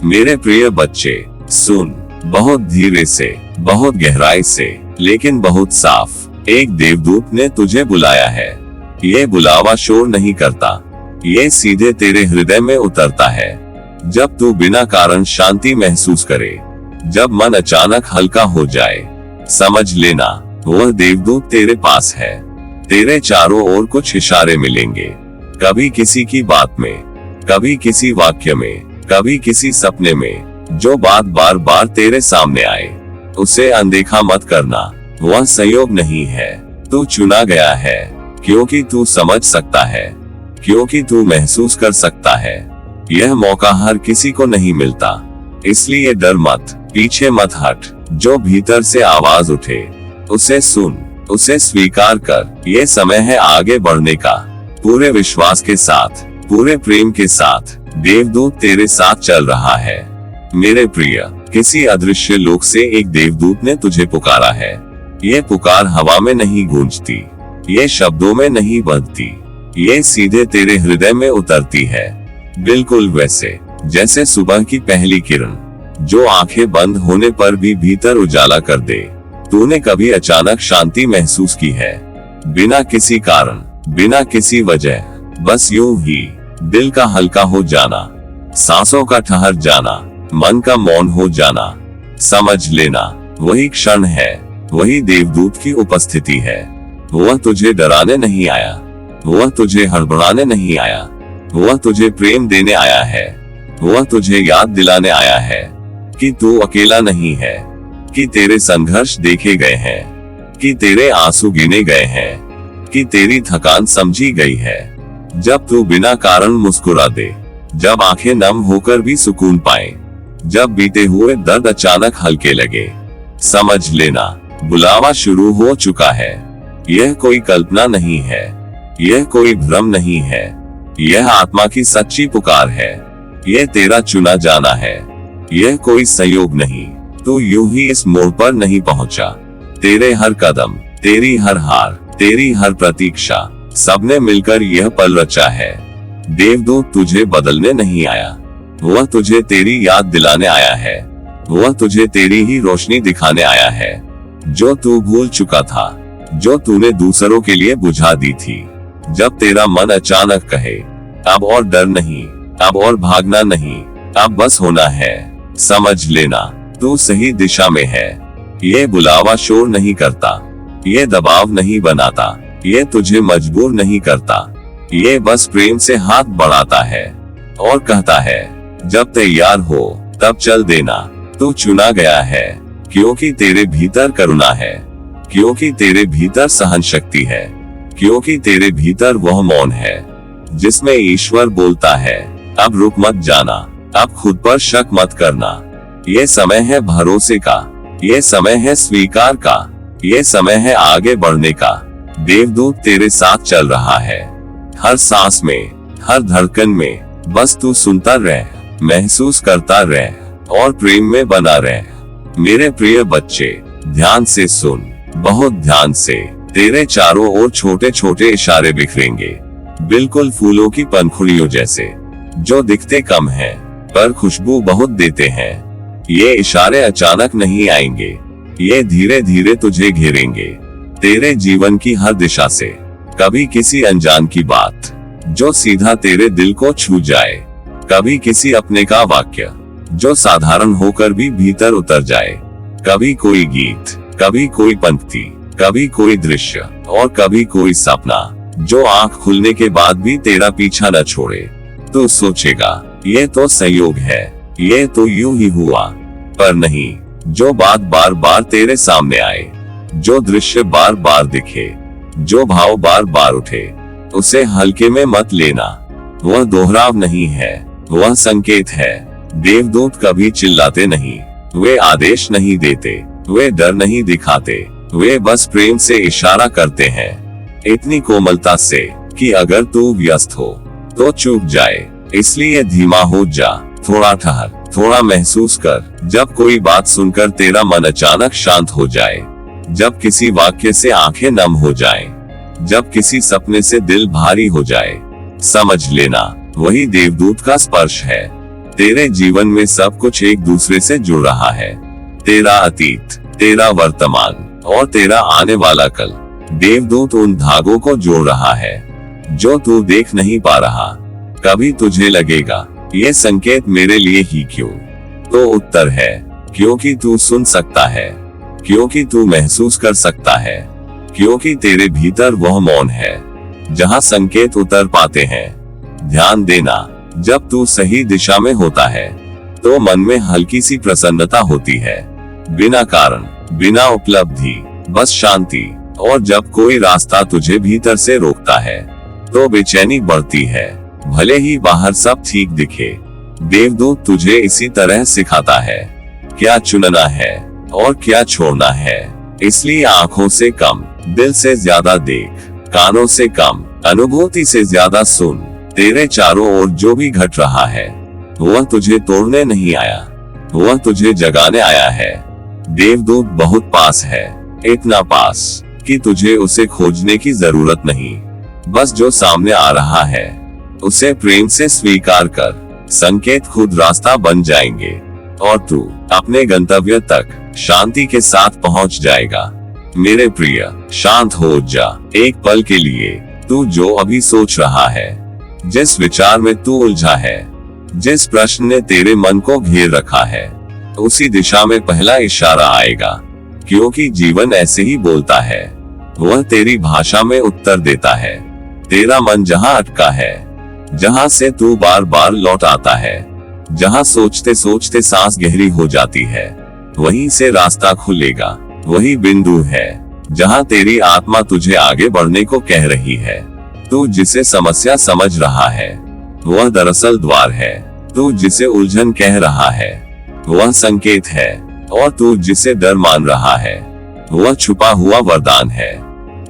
मेरे प्रिय बच्चे, सुन, बहुत धीरे से, बहुत गहराई से, लेकिन बहुत साफ। एक देवदूत ने तुझे बुलाया है। ये बुलावा शोर नहीं करता, ये सीधे तेरे हृदय में उतरता है। जब तू बिना कारण शांति महसूस करे, जब मन अचानक हल्का हो जाए, समझ लेना वह देवदूत तेरे पास है। तेरे चारों ओर कुछ इशारे मिलेंगे, कभी किसी की बात में, कभी किसी वाक्य में, कभी किसी सपने में। जो बात बार बार तेरे सामने आए, उसे अनदेखा मत करना। वह संयोग नहीं है, तू चुना गया है, क्योंकि तू समझ सकता है, क्योंकि तू महसूस कर सकता है। यह मौका हर किसी को नहीं मिलता, इसलिए डर मत, पीछे मत हट। जो भीतर से आवाज उठे, उसे सुन, उसे स्वीकार कर। ये समय है आगे बढ़ने का, पूरे विश्वास के साथ, पूरे प्रेम के साथ। देवदूत तेरे साथ चल रहा है। मेरे प्रिय, किसी अदृश्य लोक से एक देवदूत ने तुझे पुकारा है। ये पुकार हवा में नहीं गूंजती, ये शब्दों में नहीं बंधती, ये सीधे तेरे हृदय में उतरती है। बिल्कुल वैसे जैसे सुबह की पहली किरण, जो आंखें बंद होने पर भी भीतर उजाला कर दे। तूने कभी अचानक शांति महसूस की है, बिना किसी कारण, बिना किसी वजह, बस यूं ही दिल का हल्का हो जाना, सांसों का ठहर जाना, मन का मौन हो जाना। समझ लेना वही क्षण है, वही देवदूत की उपस्थिति है। वह तुझे डराने नहीं आया, वह तुझे हड़बड़ाने नहीं आया, वह तुझे प्रेम देने आया है। वह तुझे याद दिलाने आया है कि तू अकेला नहीं है, कि तेरे संघर्ष देखे गए हैं, कि तेरे आंसू गिने गए हैं, कि तेरी थकान समझी गई है। जब तू बिना कारण मुस्कुरा दे, जब आंखें नम होकर भी सुकून पाए, जब बीते हुए दर्द अचानक हल्के लगे, समझ लेना बुलावा शुरू हो चुका है। यह कोई कल्पना नहीं है, यह कोई भ्रम नहीं है, यह आत्मा की सच्ची पुकार है। यह तेरा चुना जाना है, यह कोई संयोग नहीं। तू यूं ही इस मोड़ पर नहीं पहुंचा। तेरे हर कदम, तेरी हर हार, तेरी हर प्रतीक्षा, सबने मिलकर यह पल रचा है। देवदूत तुझे बदलने नहीं आया, वह तुझे तेरी याद दिलाने आया है। वह तुझे तेरी ही रोशनी दिखाने आया है, जो तू भूल चुका था, जो तूने दूसरों के लिए बुझा दी थी। जब तेरा मन अचानक कहे, अब और डर नहीं, अब और भागना नहीं, अब बस होना है, समझ लेना तू सही दिशा में है। ये बुलावा शोर नहीं करता, ये दबाव नहीं बनाता, ये तुझे मजबूर नहीं करता। ये बस प्रेम से हाथ बढ़ाता है और कहता है, जब तैयार हो तब चल देना। तू चुना गया है, क्योंकि तेरे भीतर करुणा है, क्योंकि तेरे भीतर सहन शक्ति है, क्योंकि तेरे भीतर वह मौन है जिसमें ईश्वर बोलता है, अब रुक मत जाना, अब खुद पर शक मत करना। ये समय है भरोसे का, ये समय है स्वीकार का, ये समय है आगे बढ़ने का। देवदूत तेरे साथ चल रहा है, हर सांस में, हर धड़कन में। बस तू सुनता रह, महसूस करता रह और प्रेम में बना रह। मेरे प्रिय बच्चे, ध्यान से सुन, बहुत ध्यान से। तेरे चारों ओर छोटे छोटे इशारे बिखरेंगे, बिल्कुल फूलों की पंखुड़ियों जैसे, जो दिखते कम हैं, पर खुशबू बहुत देते हैं। ये इशारे अचानक नहीं आएंगे, ये धीरे धीरे तुझे घेरेंगे, तेरे जीवन की हर दिशा से। कभी किसी अनजान की बात, जो सीधा तेरे दिल को छू जाए, कभी किसी अपने का वाक्य, जो साधारण होकर भी भीतर उतर जाए, कभी कोई गीत, कभी कोई पंक्ति, कभी कोई दृश्य और कभी कोई सपना, जो आंख खुलने के बाद भी तेरा पीछा न छोड़े। तू सोचेगा, ये तो संयोग है, ये तो यूं ही हुआ, पर नहीं। जो बात बार बार तेरे सामने आए, जो दृश्य बार बार दिखे, जो भाव बार बार उठे, उसे हल्के में मत लेना। वह दोहराव नहीं है, वह संकेत है। देवदूत कभी चिल्लाते नहीं, वे आदेश नहीं देते, वे डर नहीं दिखाते, वे बस प्रेम से इशारा करते हैं, इतनी कोमलता से कि अगर तू व्यस्त हो तो चूक जाए। इसलिए धीमा हो जा, थोड़ा ठहर, थोड़ा महसूस कर। जब कोई बात सुनकर तेरा मन अचानक शांत हो जाए, जब किसी वाक्य से आंखें नम हो जाएं, जब किसी सपने से दिल भारी हो जाए, समझ लेना वही देवदूत का स्पर्श है। तेरे जीवन में सब कुछ एक दूसरे से जुड़ रहा है। तेरा अतीत, तेरा वर्तमान और तेरा आने वाला कल। देवदूत उन धागों को जोड़ रहा है जो तू देख नहीं पा रहा। कभी तुझे लगेगा ये संकेत मेरे लिए ही क्यों? तो उत्तर है क्योंकि तू सुन सकता है, क्योंकि तू महसूस कर सकता है, क्योंकि तेरे भीतर वह मौन है जहां संकेत उतर पाते हैं। ध्यान देना, जब तू सही दिशा में होता है तो मन में हल्की सी प्रसन्नता होती है, बिना कारण, बिना उपलब्धि, बस शांति। और जब कोई रास्ता तुझे भीतर से रोकता है तो बेचैनी बढ़ती है, भले ही बाहर सब ठीक दिखे। देवदूत तुझे इसी तरह सिखाता है क्या चुनना है और क्या छोड़ना है। इसलिए आंखों से कम, दिल से ज्यादा देख, कानों से कम, अनुभूति से ज्यादा सुन। तेरे चारों ओर जो भी घट रहा है वह तुझे तोड़ने नहीं आया, वह तुझे जगाने आया है। देवदूत बहुत पास है, इतना पास कि तुझे उसे खोजने की जरूरत नहीं। बस जो सामने आ रहा है उसे प्रेम से स्वीकार कर। संकेत खुद रास्ता बन जाएंगे और तू अपने गंतव्य तक शांति के साथ पहुंच जाएगा। मेरे प्रिय, शांत हो जा एक पल के लिए। तू जो अभी सोच रहा है, जिस विचार में तू उलझा है, जिस प्रश्न ने तेरे मन को घेर रखा है, उसी दिशा में पहला इशारा आएगा। क्योंकि जीवन ऐसे ही बोलता है, वह तेरी भाषा में उत्तर देता है। तेरा मन जहां अटका है, जहां से तू बार बार लौट आता है, जहां सोचते सोचते सांस गहरी हो जाती है, वहीं से रास्ता खुलेगा। वही बिंदु है जहां तेरी आत्मा तुझे आगे बढ़ने को कह रही है। तू जिसे समस्या समझ रहा है वह दरअसल द्वार है। तू जिसे उलझन कह रहा है वह संकेत है, और तू जिसे डर मान रहा है वह छुपा हुआ वरदान है।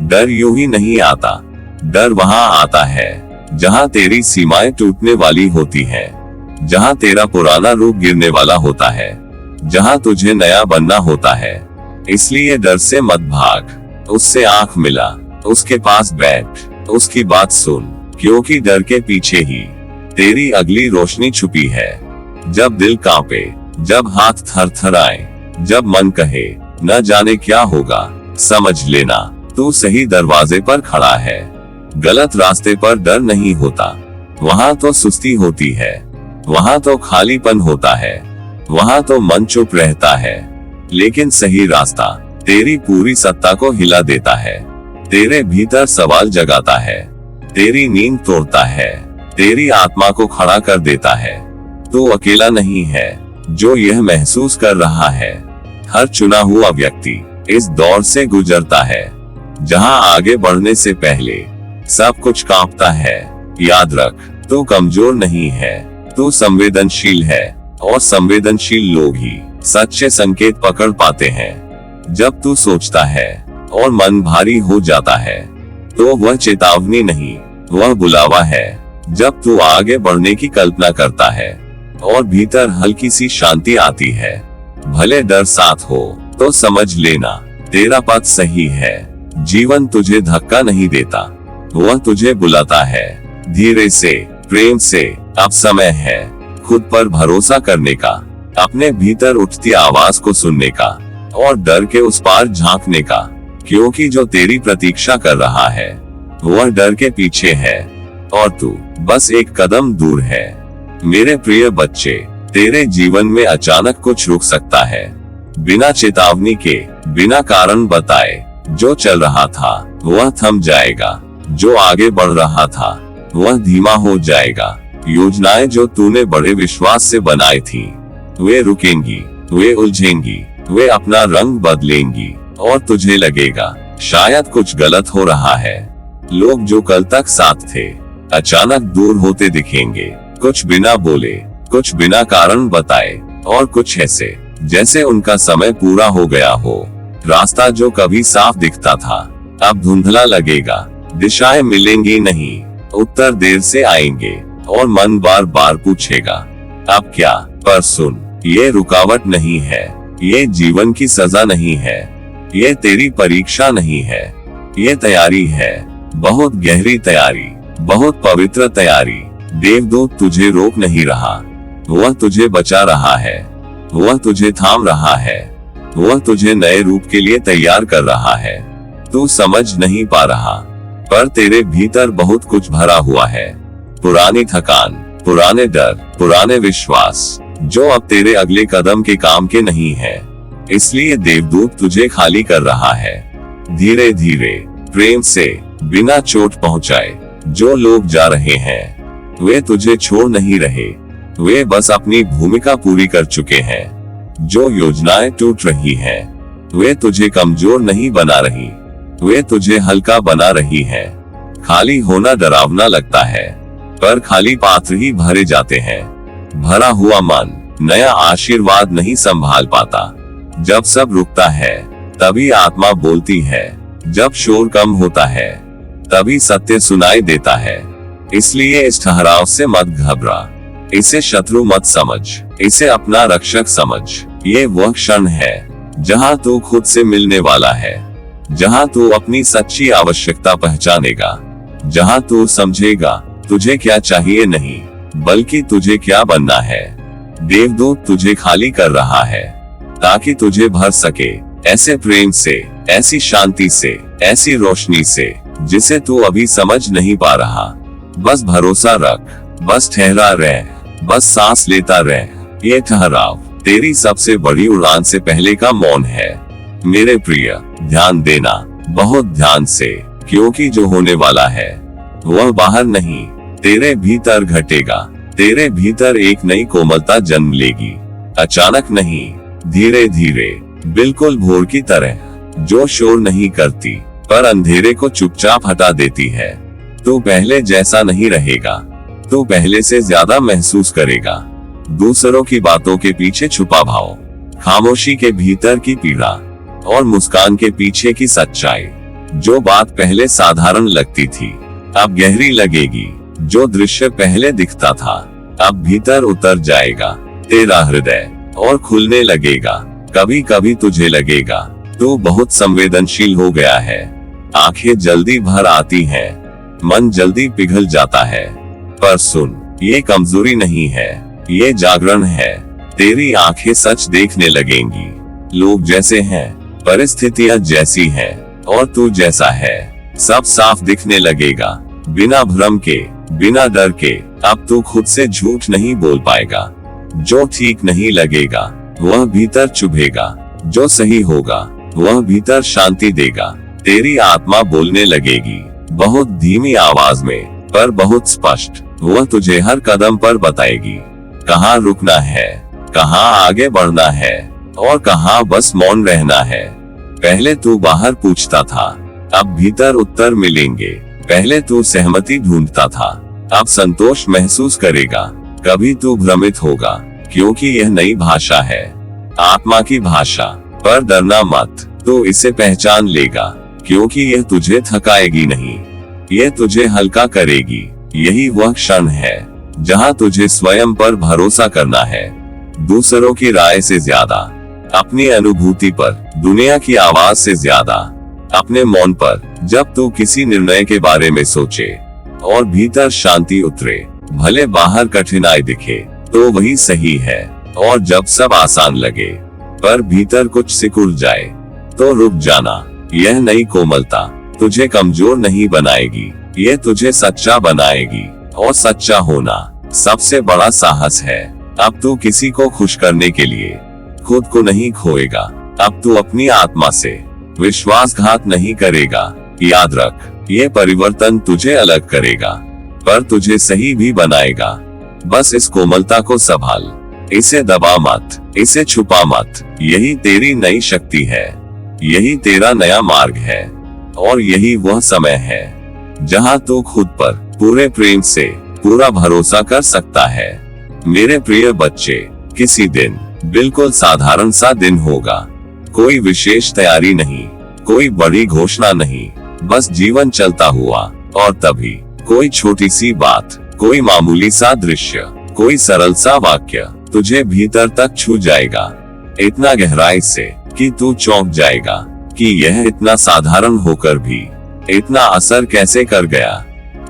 डर यूं ही नहीं आता, डर वहां आता है जहां तेरी सीमाएं टूटने वाली होती हैं, जहां तेरा पुराना रूप गिरने वाला होता है, जहां तुझे नया बनना होता है। इसलिए डर से मत भाग, उससे आंख मिला, उसके पास बैठ, उसकी बात सुन, क्योंकि डर के पीछे ही तेरी अगली रोशनी छुपी है। जब दिल कांपे, जब हाथ थरथराए, जब मन कहे न जाने क्या होगा, समझ लेना तू सही दरवाजे पर खड़ा है। गलत रास्ते पर डर नहीं होता, वहां तो सुस्ती होती है, वहां तो खालीपन होता है, वहां तो मन चुप रहता है। लेकिन सही रास्ता तेरी पूरी सत्ता को हिला देता है, तेरे भीतर सवाल जगाता है, तेरी नींद तोड़ता है, तेरी आत्मा को खड़ा कर देता है। तू अकेला नहीं है जो यह महसूस कर रहा है। हर चुना हुआ व्यक्ति इस दौर से गुजरता है जहां आगे बढ़ने से पहले सब कुछ कांपता है। याद रख, तू कमजोर नहीं है, तू संवेदनशील है, और संवेदनशील लोग ही सच्चे संकेत पकड़ पाते हैं। जब तू सोचता है और मन भारी हो जाता है तो वह चेतावनी नहीं, वह बुलावा है। जब तू आगे बढ़ने की कल्पना करता है और भीतर हल्की सी शांति आती है, भले डर साथ हो तो समझ लेना तेरा पथ सही है। जीवन तुझे धक्का नहीं देता, वह तुझे बुलाता है धीरे से, प्रेम से। अब समय है खुद पर भरोसा करने का, अपने भीतर उठती आवाज को सुनने का, और डर के उस पार झांकने का। क्योंकि जो तेरी प्रतीक्षा कर रहा है वह डर के पीछे है, और तू बस एक कदम दूर है। मेरे प्रिय बच्चे, तेरे जीवन में अचानक कुछ रुक सकता है, बिना चेतावनी के, बिना कारण बताए। जो चल रहा था वह थम जाएगा, जो आगे बढ़ रहा था वह धीमा हो जाएगा। योजनाएं जो तूने बड़े विश्वास से बनाई थी वे रुकेंगी, वे उलझेंगी, वे अपना रंग बदलेंगी, और तुझे लगेगा शायद कुछ गलत हो रहा है। लोग जो कल तक साथ थे अचानक दूर होते दिखेंगे, कुछ बिना बोले, कुछ बिना कारण बताए, और कुछ ऐसे जैसे उनका समय पूरा हो गया हो। रास्ता जो कभी साफ दिखता था अब धुंधला लगेगा, दिशाएं मिलेंगी नहीं, उत्तर देर से आएंगे, और मन बार बार पूछेगा अब क्या। पर सुन, ये रुकावट नहीं है, ये जीवन की सजा नहीं है, ये तेरी परीक्षा नहीं है, ये तैयारी है, बहुत गहरी तैयारी, बहुत पवित्र तैयारी। देवदूत तुझे रोक नहीं रहा, वह तुझे बचा रहा है, वह तुझे थाम रहा है, वह तुझे नए रूप के लिए तैयार कर रहा है। तू समझ नहीं पा रहा, पर तेरे भीतर बहुत कुछ भरा हुआ है। पुरानी थकान, पुराने डर, पुराने विश्वास, जो अब तेरे अगले कदम के काम के नहीं है। इसलिए देवदूत तुझे खाली कर रहा है, धीरे धीरे, प्रेम से, बिना चोट पहुंचाए। जो लोग जा रहे हैं वे तुझे छोड़ नहीं रहे, वे बस अपनी भूमिका पूरी कर चुके हैं। जो योजनाएं टूट रही हैं वे तुझे कमजोर नहीं बना रही, वे तुझे हल्का बना रही हैं। खाली होना डरावना लगता है, पर खाली पात्र ही भरे जाते हैं। भरा हुआ मन नया आशीर्वाद नहीं संभाल पाता। जब सब रुकता है तभी आत्मा बोलती है, जब शोर कम होता है तभी सत्य सुनाई देता है। इसलिए इस ठहराव से मत घबरा, इसे शत्रु मत समझ, इसे अपना रक्षक समझ। ये वह क्षण है जहां तू खुद से मिलने वाला है, जहां तू अपनी सच्ची आवश्यकता पहचानेगा, जहां तू समझेगा तुझे क्या चाहिए नहीं बल्कि तुझे क्या बनना है। देवदूत तुझे खाली कर रहा है ताकि तुझे भर सके, ऐसे प्रेम से, ऐसी शांति से, ऐसी रोशनी से जिसे तू अभी समझ नहीं पा रहा। बस भरोसा रख, बस ठहरा रह, बस सांस लेता रह। ये ठहराव तेरी सबसे बड़ी उड़ान से पहले का मौन है। मेरे प्रिय, ध्यान देना, बहुत ध्यान से, क्योंकि जो होने वाला है वह बाहर नहीं, तेरे भीतर घटेगा। तेरे भीतर एक नई कोमलता जन्म लेगी, अचानक नहीं, धीरे धीरे, बिल्कुल भोर की तरह, जो शोर नहीं करती पर अंधेरे को चुपचाप हटा देती है। तू पहले जैसा नहीं रहेगा, तू पहले से ज्यादा महसूस करेगा। दूसरों की बातों के पीछे छुपा भाव, खामोशी के भीतर की पीड़ा और मुस्कान के पीछे की सच्चाई। जो बात पहले साधारण लगती थी अब गहरी लगेगी, जो दृश्य पहले दिखता था अब भीतर उतर जाएगा तेरा हृदय और खुलने लगेगा। कभी कभी तुझे लगेगा तू बहुत संवेदनशील हो गया है, आंखें जल्दी भर आती हैं, मन जल्दी पिघल जाता है। पर सुन, ये कमजोरी नहीं है, ये जागरण है। तेरी आंखें सच देखने लगेंगी, लोग जैसे हैं, परिस्थितियां जैसी हैं और तू जैसा है, सब साफ दिखने लगेगा। बिना भ्रम के, बिना डर के, अब तू खुद से झूठ नहीं बोल पाएगा। जो ठीक नहीं लगेगा वह भीतर चुभेगा, जो सही होगा वह भीतर शांति देगा। तेरी आत्मा बोलने लगेगी, बहुत धीमी आवाज में पर बहुत स्पष्ट। वह तुझे हर कदम पर बताएगी कहाँ रुकना है, कहाँ आगे बढ़ना है और कहाँ बस मौन रहना है। पहले तू बाहर पूछता था, अब भीतर उत्तर मिलेंगे। पहले तू सहमति ढूंढता था, अब संतोष महसूस करेगा। कभी तू भ्रमित होगा क्योंकि यह नई भाषा है, आत्मा की भाषा। पर डरना मत, तू इसे पहचान लेगा क्योंकि यह तुझे थकाएगी नहीं, यह तुझे हल्का करेगी। यही वह क्षण है जहां तुझे स्वयं पर भरोसा करना है, दूसरों की राय से ज्यादा, अपनी अनुभूति पर, दुनिया की आवाज से ज्यादा, अपने मौन पर। जब तू किसी निर्णय के बारे में सोचे और भीतर शांति उतरे, भले बाहर कठिनाई दिखे तो वही सही है। और जब सब आसान लगे पर भीतर कुछ सिकुड़ जाए तो रुक जाना। यह नई कोमलता तुझे कमजोर नहीं बनाएगी, यह तुझे सच्चा बनाएगी। और सच्चा होना सबसे बड़ा साहस है। अब तू किसी को खुश करने के लिए खुद को नहीं खोएगा, अब तू अपनी आत्मा से विश्वासघात नहीं करेगा। याद रख, ये परिवर्तन तुझे अलग करेगा पर तुझे सही भी बनाएगा। बस इस कोमलता को संभाल, इसे दबा मत, इसे छुपा मत। यही तेरी नई शक्ति है, यही तेरा नया मार्ग है और यही वह समय है जहां तू खुद पर पूरे प्रेम से पूरा भरोसा कर सकता है। मेरे प्रिय बच्चे, किसी दिन बिल्कुल साधारण सा दिन होगा, कोई विशेष तैयारी नहीं, कोई बड़ी घोषणा नहीं, बस जीवन चलता हुआ। और तभी कोई छोटी सी बात, कोई मामूली सा दृश्य, कोई सरल सा वाक्य तुझे भीतर तक छू जाएगा, इतना गहराई से कि तू चौंक जाएगा कि यह इतना साधारण होकर भी इतना असर कैसे कर गया।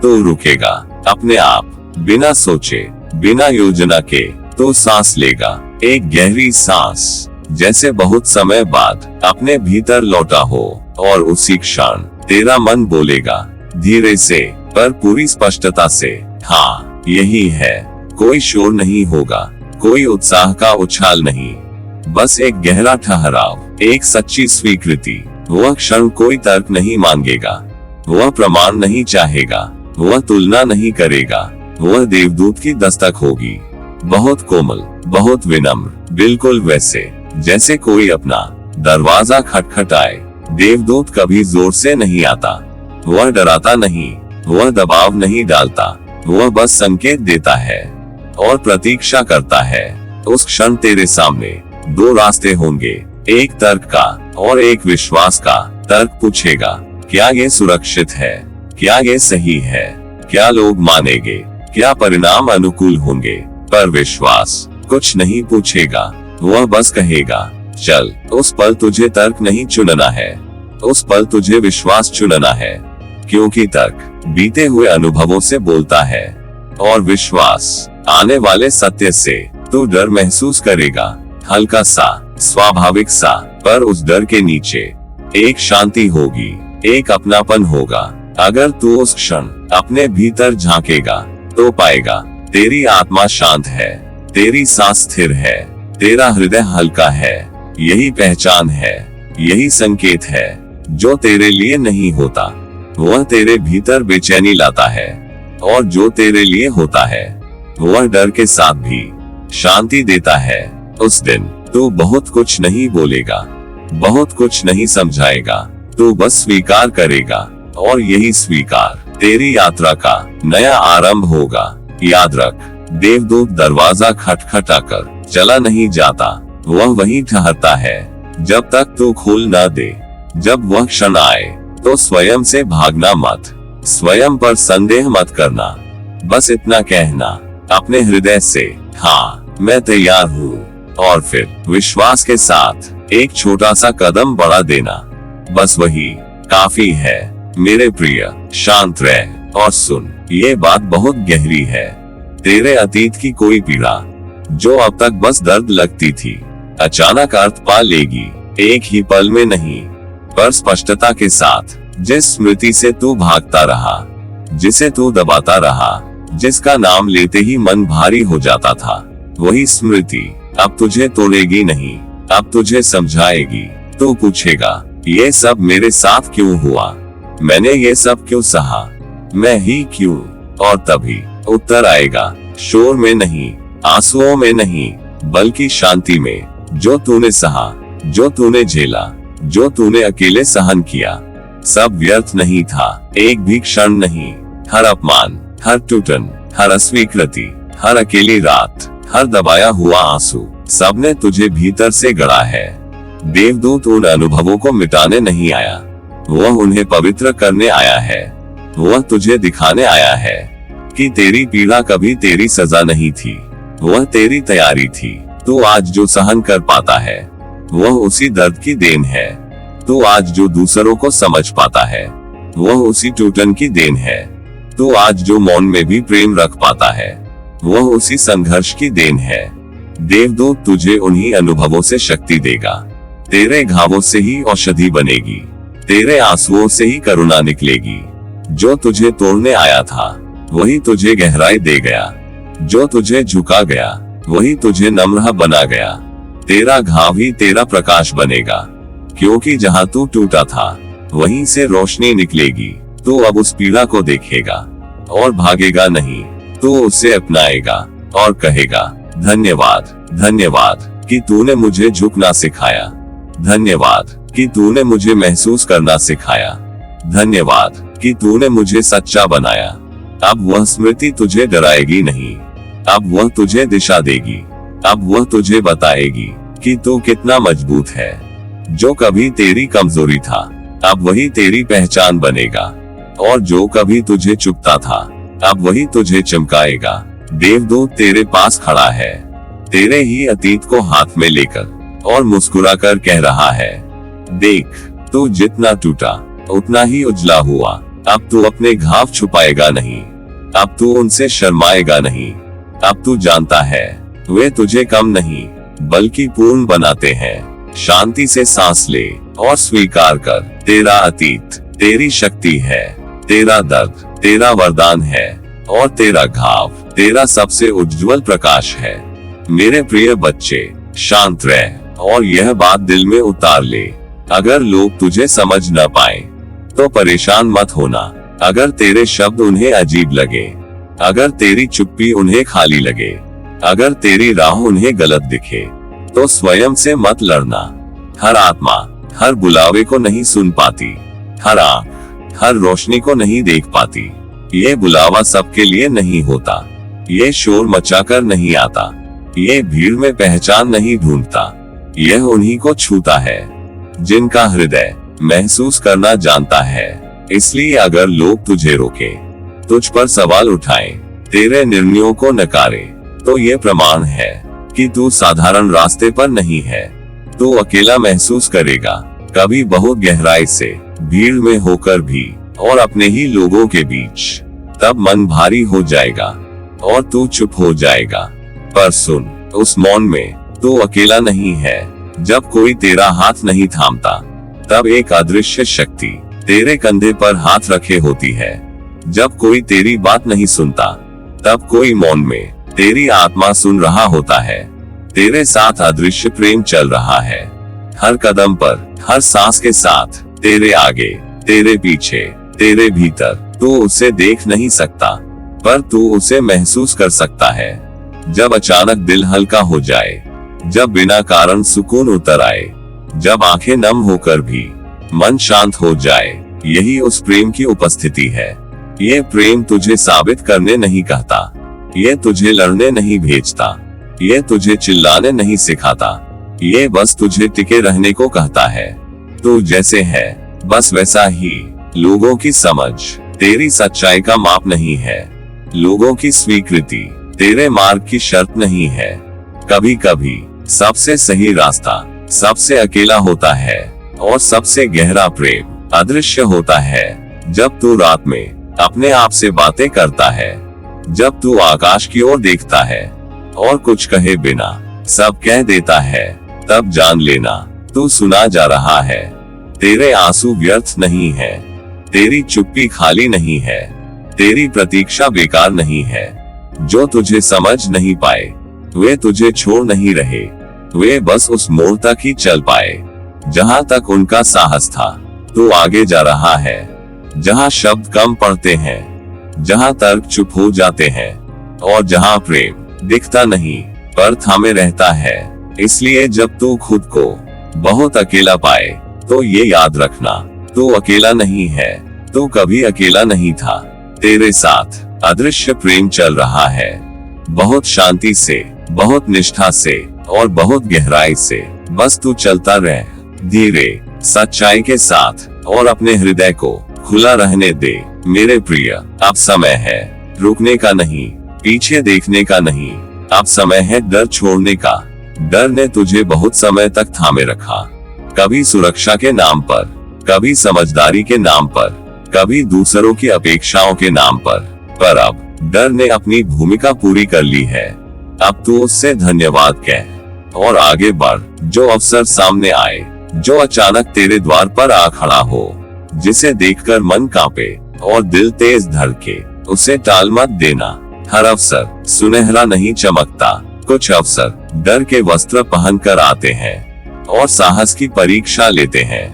तो रुकेगा अपने आप, बिना सोचे, बिना योजना के। तो सांस लेगा, एक गहरी सांस, जैसे बहुत समय बाद अपने भीतर लौटा हो। और उसी क्षण तेरा मन बोलेगा धीरे से पर पूरी स्पष्टता से, हाँ यही है। कोई शोर नहीं होगा, कोई उत्साह का उछाल नहीं, बस एक गहरा ठहराव, एक सच्ची स्वीकृति। वह क्षण कोई तर्क नहीं मांगेगा, वह प्रमाण नहीं चाहेगा, वह तुलना नहीं करेगा। वह देवदूत की दस्तक होगी, बहुत कोमल, बहुत विनम्र, बिल्कुल वैसे जैसे कोई अपना दरवाजा खटखटाए। देवदूत कभी जोर से नहीं आता, वह डराता नहीं, वह दबाव नहीं डालता, वह बस संकेत देता है और प्रतीक्षा करता है। उस क्षण तेरे सामने दो रास्ते होंगे, एक तर्क का और एक विश्वास का। तर्क पूछेगा, क्या ये सुरक्षित है, क्या ये सही है, क्या लोग मानेंगे, क्या परिणाम अनुकूल होंगे। पर विश्वास कुछ नहीं पूछेगा, वह बस कहेगा चल। उस पल तुझे तर्क नहीं चुनना है, उस पल तुझे विश्वास चुनना है, क्योंकि तर्क बीते हुए अनुभवों से बोलता है और विश्वास आने वाले सत्य से। तू डर महसूस करेगा, हल्का सा, स्वाभाविक सा, पर उस डर के नीचे एक शांति होगी, एक अपनापन होगा। अगर तू उस क्षण अपने भीतर झांकेगा तो पाएगा तेरी आत्मा शांत है, तेरी सांस स्थिर है, तेरा हृदय हल्का है। यही पहचान है, यही संकेत है। जो तेरे लिए नहीं होता वह तेरे भीतर बेचैनी लाता है, और जो तेरे लिए होता है वह डर के साथ भी शांति देता है। उस दिन तू बहुत कुछ नहीं बोलेगा, बहुत कुछ नहीं समझाएगा, तू बस स्वीकार करेगा, और यही स्वीकार तेरी यात्रा का नया आरंभ होगा। याद रख, देवदूत दरवाजा खटखटाकर चला नहीं जाता, वह वहीं ठहरता है जब तक तू खोल न दे। जब वह क्षण आए तो स्वयं से भागना मत, स्वयं पर संदेह मत करना, बस इतना कहना अपने हृदय से, हाँ मैं तैयार हूँ, और फिर विश्वास के साथ एक छोटा सा कदम बढ़ा देना। बस वही काफी है। मेरे प्रिय, शांत रह और सुन, ये बात बहुत गहरी है। तेरे अतीत की कोई पीड़ा जो अब तक बस दर्द लगती थी, अचानक अर्थ पा लेगी, एक ही पल में नहीं पर स्पष्टता के साथ। जिस स्मृति से तू भागता रहा, जिसे तू दबाता रहा, जिसका नाम लेते ही मन भारी हो जाता था, वही स्मृति अब तुझे तोड़ेगी नहीं, अब तुझे समझाएगी। तू पूछेगा, ये सब मेरे साथ क्यों हुआ, मैंने ये सब क्यों सहा, मैं ही क्यों। और तभी उत्तर आएगा, शोर में नहीं, आंसुओं में नहीं, बल्कि शांति में। जो तूने सहा, जो तूने झेला, जो तूने अकेले सहन किया, सब व्यर्थ नहीं था, एक भी क्षण नहीं। हर अपमान, हर टूटन, हर अस्वीकृति, हर अकेली रात, हर दबाया हुआ आंसू, सबने तुझे भीतर से गढ़ा है। देवदूत उन अनुभवों को मिटाने नहीं आया, वह उन्हें पवित्र करने आया है। वह तुझे दिखाने आया है कि तेरी पीड़ा कभी तेरी सजा नहीं थी, वह तेरी तैयारी थी। तू आज जो सहन कर पाता है वह उसी दर्द की देन है। तू आज जो दूसरों को समझ पाता है वह उसी टूटन की देन है। तू आज जो मौन में भी प्रेम रख पाता है वह उसी संघर्ष की देन है। देवदूत तुझे उन्हीं अनुभवों से शक्ति देगा। तेरे घावों से ही औषधि बनेगी, तेरे आंसुओं से ही करुणा निकलेगी। जो तुझे तोड़ने आया था वही तुझे गहराई दे गया, जो तुझे झुका गया वही तुझे नम्र बना गया। तेरा घाव ही तेरा प्रकाश बनेगा, क्योंकि जहाँ तू टूटा था वहीं से रोशनी निकलेगी। तू अब उस पीड़ा को देखेगा और भागेगा नहीं, तू उसे अपनाएगा और कहेगा, धन्यवाद, धन्यवाद कि तूने मुझे झुकना सिखाया, धन्यवाद कि तूने मुझे महसूस करना सिखाया, धन्यवाद कि तूने मुझे सच्चा बनाया। अब वह स्मृति तुझे डराएगी नहीं, अब वह तुझे दिशा देगी, अब वह तुझे बताएगी कि तू कितना मजबूत है। जो कभी तेरी कमजोरी था अब वही तेरी पहचान बनेगा, और जो कभी तुझे चुपता था अब वही तुझे चमकाएगा। देवदूत तेरे पास खड़ा है, तेरे ही अतीत को हाथ में लेकर, और मुस्कुराकर कह रहा है, देख तू जितना टूटा उतना ही उजला हुआ। अब तू अपने घाव छुपाएगा नहीं, अब तू उनसे शर्माएगा नहीं। अब तू जानता है वे तुझे कम नहीं बल्कि पूर्ण बनाते हैं। शांति से सांस ले और स्वीकार कर, तेरा अतीत तेरी शक्ति है, तेरा दर्द तेरा वरदान है और तेरा घाव तेरा सबसे उज्जवल प्रकाश है। मेरे प्रिय बच्चे, शांत रह और यह बात दिल में उतार ले। अगर लोग तुझे समझ न पाए तो परेशान मत होना। अगर तेरे शब्द उन्हें अजीब लगे, अगर तेरी चुप्पी उन्हें खाली लगे, अगर तेरी राह उन्हें गलत दिखे, तो स्वयं से मत लड़ना। हर आत्मा हर बुलावे को नहीं सुन पाती, हर आंख हर रोशनी को नहीं देख पाती। ये बुलावा सबके लिए नहीं होता, ये शोर मचाकर नहीं आता, ये भीड़ में पहचान नहीं ढूंढता। यह उन्हीं को छूता है जिनका हृदय महसूस करना जानता है। इसलिए अगर लोग तुझे रोके, तुझ पर सवाल उठाएं, तेरे निर्णयों को नकारे, तो ये प्रमाण है कि तू साधारण रास्ते पर नहीं है। तू अकेला महसूस करेगा, कभी बहुत गहराई से, भीड़ में होकर भी, और अपने ही लोगों के बीच। तब मन भारी हो जाएगा और तू चुप हो जाएगा। पर सुन, उस मौन में तू अकेला नहीं है। जब कोई तेरा हाथ नहीं थामता, तब एक अदृश्य शक्ति तेरे कंधे पर हाथ रखे होती है। जब कोई तेरी बात नहीं सुनता, तब कोई मौन में तेरी आत्मा सुन रहा होता है। तेरे साथ अदृश्य प्रेम चल रहा है, हर कदम पर, हर सांस के साथ, तेरे आगे, तेरे पीछे, तेरे भीतर। तू उसे देख नहीं सकता, पर तू उसे महसूस कर सकता है। जब अचानक दिल हल्का हो जाए, जब बिना कारण सुकून उतर आए, जब आंखें नम होकर भी मन शांत हो जाए, यही उस प्रेम की उपस्थिति है। ये प्रेम तुझे साबित करने नहीं कहता, ये तुझे लड़ने नहीं भेजता, ये तुझे चिल्लाने नहीं सिखाता, ये बस तुझे टिके रहने को कहता है। तू जैसे है बस वैसा ही। लोगों की समझ तेरी सच्चाई का माप नहीं है, लोगों की स्वीकृति तेरे मार्ग की शर्त नहीं है। कभी कभी सबसे सही रास्ता सबसे अकेला होता है, और सबसे गहरा प्रेम अदृश्य होता है। जब तू रात में अपने आप से बातें करता है, जब तू आकाश की ओर देखता है और कुछ कहे बिना सब कह देता है, तब जान लेना तू सुना जा रहा है। तेरे आंसू व्यर्थ नहीं है, तेरी चुप्पी खाली नहीं है, तेरी प्रतीक्षा बेकार नहीं है। जो तुझे समझ नहीं पाए वे तुझे छोड़ नहीं रहे, वे बस उस मोड़ तक ही चल पाए जहां तक उनका साहस था। तू आगे जा रहा है, जहां शब्द कम पड़ते हैं, जहां तर्क चुप हो जाते हैं, और जहां प्रेम दिखता नहीं पर थामे रहता है। इसलिए जब तू खुद को बहुत अकेला पाए, तो ये याद रखना, तू अकेला नहीं है, तू कभी अकेला नहीं था। तेरे साथ अदृश्य प्रेम चल रहा है, बहुत शांति से, बहुत निष्ठा से और बहुत गहराई से। बस तू चलता रह, धीरे, सच्चाई के साथ, और अपने हृदय को खुला रहने दे। मेरे प्रिय, अब समय है रुकने का नहीं, पीछे देखने का नहीं। अब समय है डर छोड़ने का। डर ने तुझे बहुत समय तक थामे रखा, कभी सुरक्षा के नाम पर, कभी समझदारी के नाम पर, कभी दूसरों की अपेक्षाओं के नाम पर अब डर ने अपनी भूमिका पूरी कर ली है। अब तू उससे धन्यवाद कह और आगे बढ़। जो अवसर सामने आए, जो अचानक तेरे द्वार पर आ खड़ा हो, जिसे देखकर मन कांपे और दिल तेज धड़के, उसे टाल मत देना। हर अवसर सुनहरा नहीं चमकता, कुछ अवसर डर के वस्त्र पहनकर आते हैं और साहस की परीक्षा लेते हैं।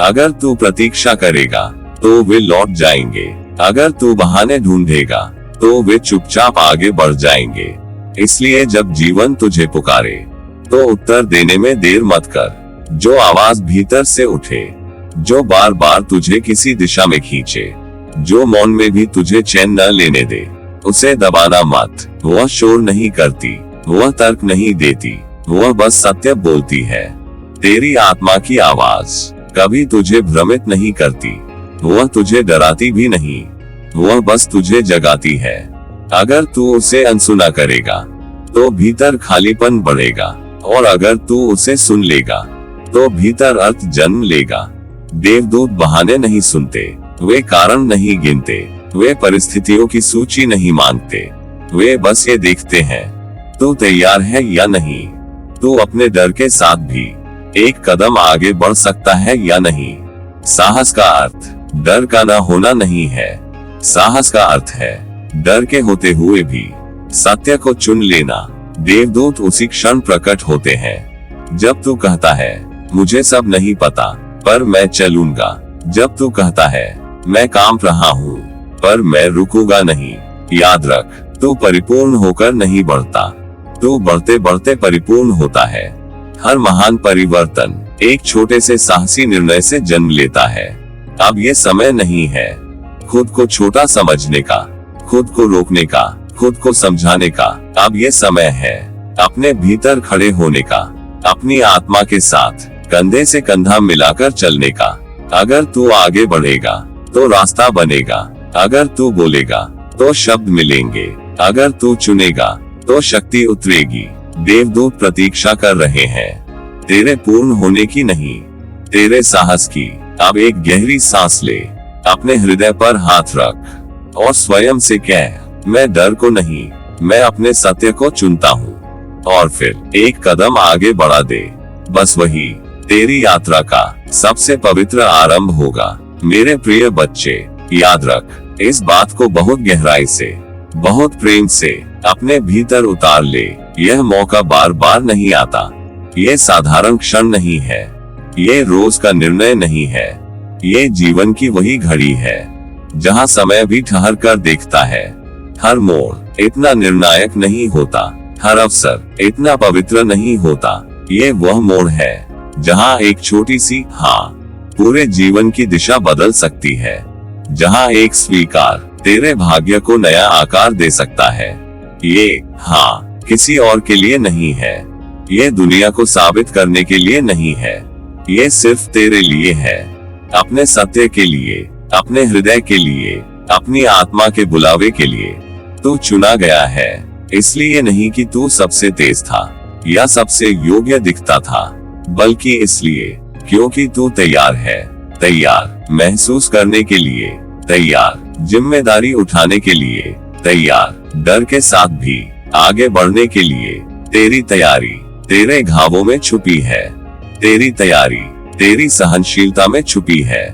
अगर तू प्रतीक्षा करेगा तो वे लौट जाएंगे, अगर तू बहाने ढूंढेगा तो वे चुपचाप आगे बढ़ जाएंगे। इसलिए जब जीवन तुझे पुकारे तो उत्तर देने में देर मत कर। जो आवाज भीतर से उठे, जो बार बार तुझे किसी दिशा में खींचे, जो मौन में भी तुझे चैन न लेने दे, उसे दबाना मत। वह शोर नहीं करती, वह तर्क नहीं देती, वह बस सत्य बोलती है। तेरी आत्मा की आवाज कभी तुझे भ्रमित नहीं करती, वह तुझे डराती भी नहीं, वह बस तुझे जगाती है। अगर तू उसे अनसुना करेगा तो भीतर खालीपन बढ़ेगा, और अगर तू उसे सुन लेगा तो भीतर अर्थ जन्म लेगा। देवदूत बहाने नहीं सुनते, वे कारण नहीं गिनते, वे परिस्थितियों की सूची नहीं मांगते, वे बस ये देखते हैं तू तैयार है या नहीं? तू अपने डर के साथ भी एक कदम आगे बढ़ सकता है या नहीं? साहस का अर्थ डर का न होना नहीं है। साहस का अर्थ है डर के होते हुए भी सत्य को चुन लेना। देवदूत उसी क्षण प्रकट होते हैं जब तू कहता है मुझे सब नहीं पता पर मैं चलूंगा। जब तू कहता है मैं कांप रहा हूँ पर मैं रुकूंगा नहीं। याद रख, तू परिपूर्ण होकर नहीं बढ़ता, तू बढ़ते बढ़ते परिपूर्ण होता है। हर महान परिवर्तन एक छोटे से साहसी निर्णय से जन्म लेता है। अब ये समय नहीं है खुद को छोटा समझने का, खुद को रोकने का, खुद को समझाने का। अब ये समय है अपने भीतर खड़े होने का, अपनी आत्मा के साथ कंधे से कंधा मिलाकर चलने का। अगर तू आगे बढ़ेगा तो रास्ता बनेगा, अगर तू बोलेगा तो शब्द मिलेंगे, अगर तू चुनेगा तो शक्ति उतरेगी। देवदूत प्रतीक्षा कर रहे हैं तेरे पूर्ण होने की नहीं, तेरे साहस की। अब एक गहरी सांस ले, अपने हृदय पर हाथ रख और स्वयं से कह, मैं डर को नहीं, मैं अपने सत्य को चुनता हूँ। और फिर एक कदम आगे बढ़ा दे। बस वही तेरी यात्रा का सबसे पवित्र आरंभ होगा। मेरे प्रिय बच्चे, याद रख, इस बात को बहुत गहराई से, बहुत प्रेम से अपने भीतर उतार ले। यह मौका बार बार नहीं आता, ये साधारण क्षण नहीं है, ये रोज का निर्णय नहीं है, ये जीवन की वही घड़ी है जहां समय भी ठहर कर देखता है। हर मोड़ इतना निर्णायक नहीं होता, हर अवसर इतना पवित्र नहीं होता। ये वह मोड़ है जहां एक छोटी सी हाँ पूरे जीवन की दिशा बदल सकती है, जहां एक स्वीकार तेरे भाग्य को नया आकार दे सकता है। ये हाँ किसी और के लिए नहीं है, ये दुनिया को साबित करने के लिए नहीं है, ये सिर्फ तेरे लिए है, अपने सत्य के लिए, अपने हृदय के लिए, अपनी आत्मा के बुलावे के लिए। तू चुना गया है, इसलिए नहीं कि तू सबसे तेज था या सबसे योग्य दिखता था, बल्कि इसलिए क्योंकि तू तैयार है, तैयार महसूस करने के लिए, तैयार जिम्मेदारी उठाने के लिए, तैयार डर के साथ भी आगे बढ़ने के लिए। तेरी तैयारी तेरे घावों में छुपी है, तेरी तैयारी तेरी सहनशीलता में छुपी है,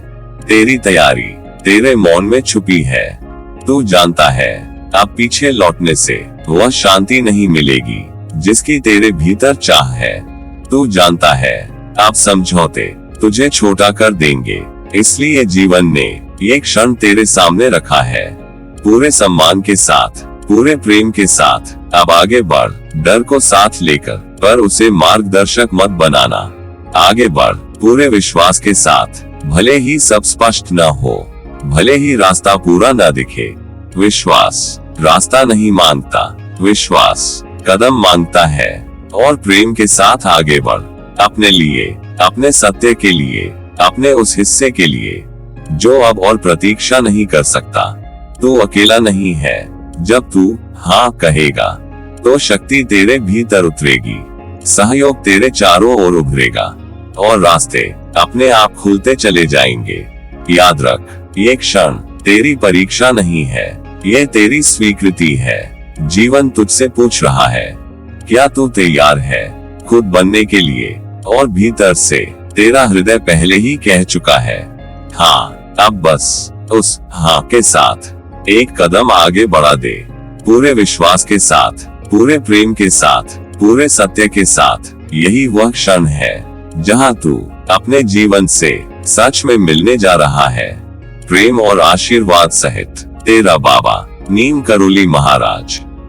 तेरी तैयारी तेरे मौन में छुपी है। तू जानता है अब पीछे लौटने से वह शांति नहीं मिलेगी जिसकी तेरे भीतर चाह है। तू जानता है अब समझौते तुझे छोटा कर देंगे, इसलिए जीवन ने ये क्षण तेरे सामने रखा है। पूरे सम्मान के साथ, पूरे प्रेम के साथ अब आगे बढ़, डर को साथ लेकर, पर उसे मार्गदर्शक मत बनाना। आगे बढ़ पूरे विश्वास के साथ, भले ही सब स्पष्ट न हो, भले ही रास्ता पूरा न दिखे। विश्वास रास्ता नहीं मांगता, विश्वास कदम मांगता है। और प्रेम के साथ आगे बढ़, अपने लिए, अपने सत्य के लिए, अपने उस हिस्से के लिए जो अब और प्रतीक्षा नहीं कर सकता। तू अकेला नहीं है, जब तू हाँ कहेगा तो शक्ति तेरे भीतर उतरेगी, सहयोग तेरे चारों ओर उभरेगा और रास्ते अपने आप खुलते चले जाएंगे। याद रख, ये क्षण तेरी परीक्षा नहीं है, ये तेरी स्वीकृति है। जीवन तुझसे पूछ रहा है, क्या तू तैयार है खुद बनने के लिए? और भीतर से तेरा हृदय पहले ही कह चुका है हाँ। अब बस उस हाँ के साथ एक कदम आगे बढ़ा दे, पूरे विश्वास के साथ, पूरे प्रेम के साथ, पूरे सत्य के साथ। यही वह क्षण है जहां तू अपने जीवन से सच में मिलने जा रहा है। प्रेम और आशीर्वाद सहित तेरा बाबा नीम करोली महाराज।